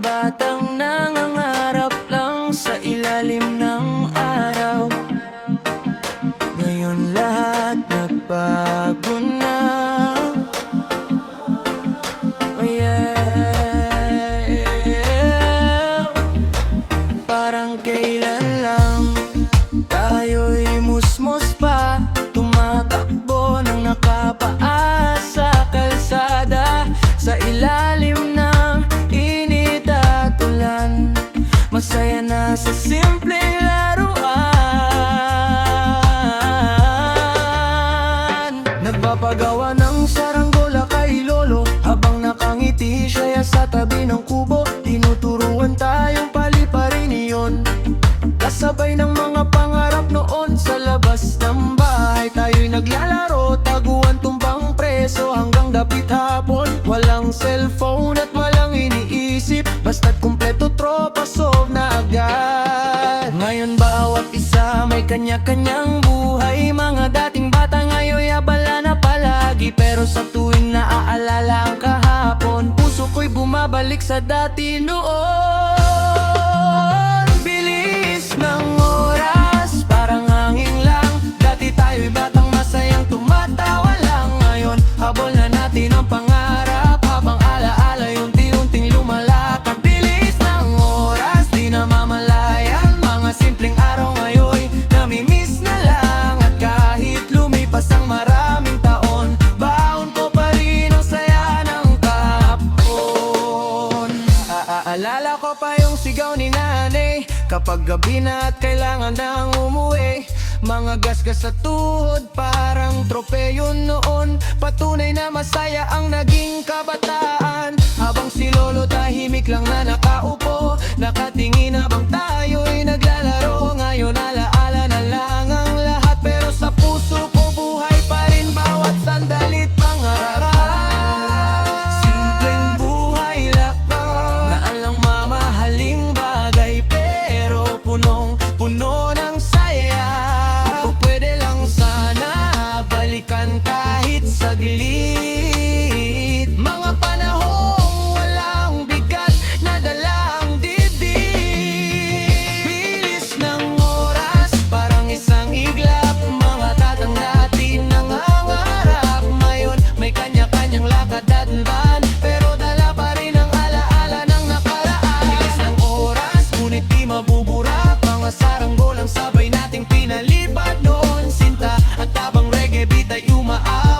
batang nangangarap lang sa ilalim ng araw. Ngayon lahat nagbago na. Oh yeah. Parang kailan lang tayo'y musmos pa, tumatakbo ng nakapaa sa kalsada, sa ilalim ng init at ulan. Masaya na sa simpleng laruan. Nagpapagawa ng saranggola kay lolo, habang nakangiti siya sa tabi ng kubo. Tinuturuan tayong paliparin iyon, kasabay ng mga pangarap noon. Sa labas ng bahay tayo'y naglalaro, taguan tumbang preso hanggang dapit hapon. Walang cellphone at walang iniisip, basta't kumpleto tropa, solve na agad. Ngayon bawat isa may kanya-kanyang buhay. Mga dating bata ngayon'y abala na palagi, pero sa tuwing naaalala ang kahapon, puso ko'y bumabalik sa dati noon. Bilis ng oras, parang hangin lang. Dati tayo'y batang masayang tumatawa lang. Ngayon, habol na natin ang pangarap, habang alaala unti-unting lumalakad. Bilis ng oras, di na mamalayan. Mga simpleng araw ngayon'y namimiss na lang. At kahit lumipas ang maraming taon, baon ko pa rin ang saya ng kahapon. Aalala ko pa yung sigaw ni nanay kapag gabi na at kailangan nang umuwi. Mga gasgas sa tuhod, parang tropeyo noon. Patunay na masaya ang naging kabataan, habang si lolo tahimik lang na nakaupo, nakatingin habang tayo'y naglalaro. Ngayon alaala na lang ang lahat, pero sa puso ko buhay pa rin bawat sandali't pangarap. Simpleng buhay lang na alang mamahaling bagay, pero punong-puno ng saya. Kung pwede lang sana balikan kahit saglit, mga panahong walang bigat na dalang dibdib. Bilis ng oras, parang isang iglap. Mga tatang natin nangangarap, ngayon may kanya-kanyang lakad at van, pero dala pa rin ang alaala ng nakaraan. Bilis ng oras, ngunit di mabubura. Mga saranggolang sabay nating pinalipad noon. Sinta at tabang reggae beat ay umaabot.